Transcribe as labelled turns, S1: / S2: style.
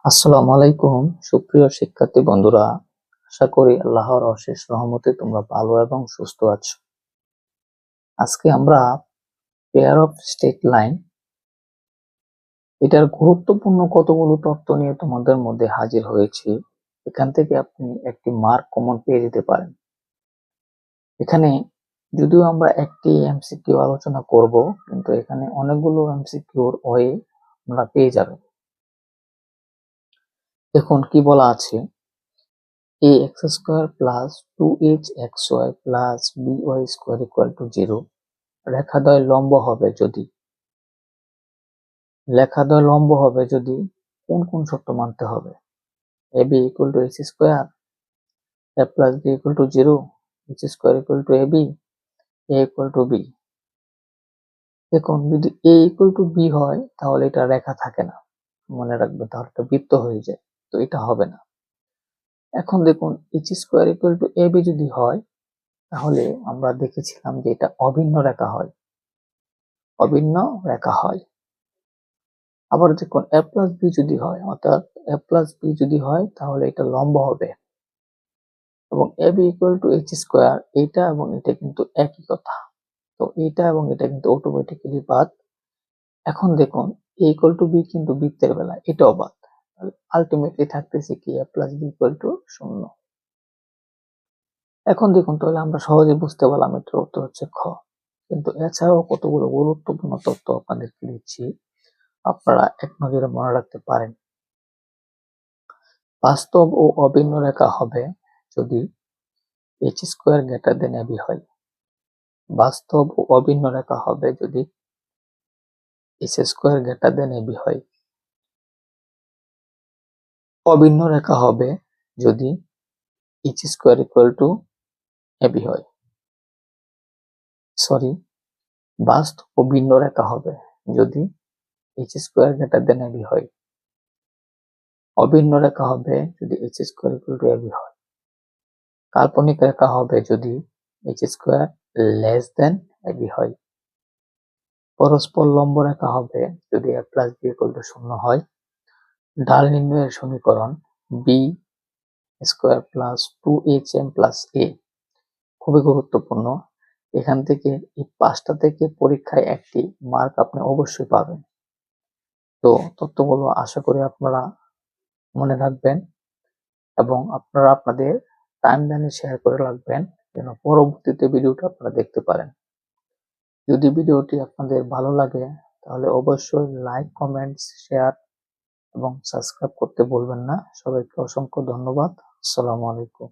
S1: আসসালামু আলাইকুম সুপ্রিয় শিক্ষার্থী বন্ধুরা, আশা করি আল্লাহর অশেষ রহমতে তোমরা ভালো এবং সুস্থ আছো। আজকে আমরা পেয়ার অফ স্ট্রেট লাইন এটার গুরুত্বপূর্ণ কতগুলো তথ্য নিয়ে তোমাদের মধ্যে হাজির হয়েছি। এখান থেকে আপনি একটি মার্ক কমন পেয়ে যেতে পারেন। এখানে যদিও আমরা একটি এমসিকিউ আলোচনা করব, কিন্তু এখানে অনেকগুলো এমসিকিউর ওয়ে আমরা পেয়ে যাবেন। দেখুন কি বলা আছে, ax square plus 2hxy plus by square equal to 0 রেখাদ্বয় লম্ব হবে যদি কোন কোন শর্ত মানতে হবে? ab equal to h square, a plus b equal to 0, h square equal to ab, a equal to b। দেখুন যদি a equal to b হয় তাহলে এটা রেখা থাকে না, মনে রাখবে, তাহলে এটা বৃত্ত হয়ে যায়, তো এটা হবে না। এখন দেখুন h square equal to ab যদি হয় তাহলে আমরা দেখেছিলাম যে এটা অভিন্ন রেখা হয়। আবার দেখুন a plus b যদি হয়, অর্থাৎ a plus b যদি হয় তাহলে এটা লম্ব হবে, এবং ab equal to h square, এটা এবং এটা কিন্তু একই কথা, তো এটা এবং এটা কিন্তু অটোমেটিক্যালি বাদ। এখন দেখুন a equal to b কিন্তু বৃত্তের বেলায় এটাও বাদ, আলটিমেটলি থাকতেছে কি a plus b equal to 0। এখন দেখুন তাহলে আমরা সহজে বুঝতে পারলাম এটার উত্তর হচ্ছে খ। কিন্তু এছাড়াও কতগুলো গুরুত্বপূর্ণ তথ্য আপনাদেরকে দিচ্ছি, আপনারা এক নজরে মনে রাখতে পারেন। বাস্তব ও অভিন্ন রেখা হবে যদি h square greater than ab হয়। বাস্তব ও অভিন্ন রেখা হবে যদি h square greater than ab হয়। অভিন্ন রেখা হবে যদি h square equal to ab হয়। বাস্তব ও ভিন্ন রেখা হবে যদি h square greater than ab হয়। অভিন্ন রেখা হবে যদি h square equal to ab হয়। কাল্পনিক রেখা হবে যদি h square less than ab হয়। পরস্পর লম্ব রেখা হবে যদি a plus b equal to 0 হয়। ঢাল নির্ণয়ের সমীকরণ b square plus 2hm plus a খুবই গুরুত্বপূর্ণ। এখান থেকে এই 5টা থেকে পরীক্ষায় একটি মার্ক আপনি অবশ্যই পাবেন। তো তথ্যগুলো আশা করি আপনারা মনে রাখবেন এবং আপনারা আপনাদের টাইমলাইনে শেয়ার করে রাখবেন যেন পরবর্তীতে ভিডিওটা আপনারা দেখতে পারেন। যদি ভিডিওটি আপনাদের ভালো লাগে তাহলে অবশ্যই লাইক, কমেন্টস, শেয়ার এবং সাবস্ক্রাইব করতে ভুলবেন না। সবাইকে অসংখ্য ধন্যবাদ। আসসালামু আলাইকুম।